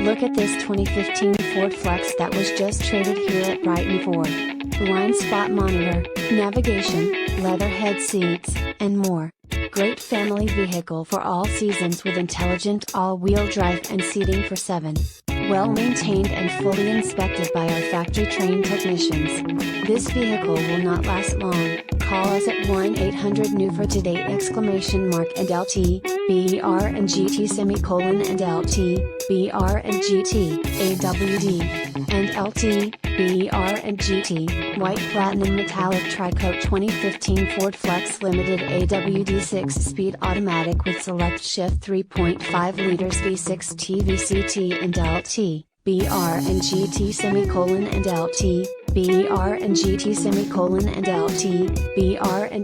Look at this 2015 Ford Flex that was just traded here at Brighton Ford. Blind spot monitor, navigation, leather head seats, and more. Great family vehicle for all seasons with intelligent all-wheel drive and seating for 7. Well maintained and fully inspected by our factory-trained technicians. This vehicle will not last long. Call us at 1-800-NEW for today and LT, br&gt br&gt, AWD, and LT, br&gt, White Platinum Metallic Tri-Coat 2015 Ford Flex Limited AWD 6-speed automatic with select shift 3.5 liters V6 Ti-VCT&lt, br&gt and LT, br&gt and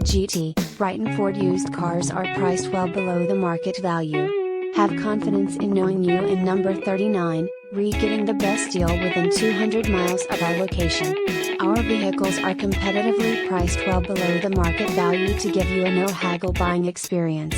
LT, Brighton Ford used cars are priced well below the market value. Have confidence in knowing you in number 39, getting the best deal within 200 miles of our location. Our vehicles are competitively priced well below the market value to give you a no-haggle buying experience.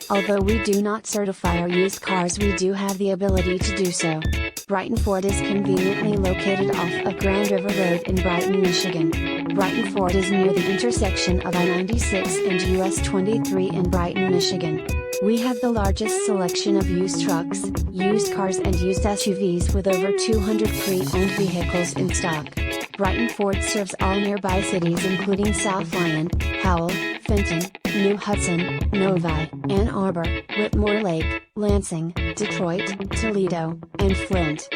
Although we do not certify our used cars, we do have the ability to do so. Brighton Ford is conveniently located off of Grand River Road in Brighton, Michigan. Brighton Ford is near the intersection of I-96 and US 23 in Brighton, Michigan. We have the largest selection of used trucks, used cars and used SUVs with over 200 pre-owned vehicles in stock. Brighton Ford serves all nearby cities including South Lyon, Howell, Fenton, New Hudson, Novi, Arbor, Whitmore Lake, Lansing, Detroit, Toledo, and Flint.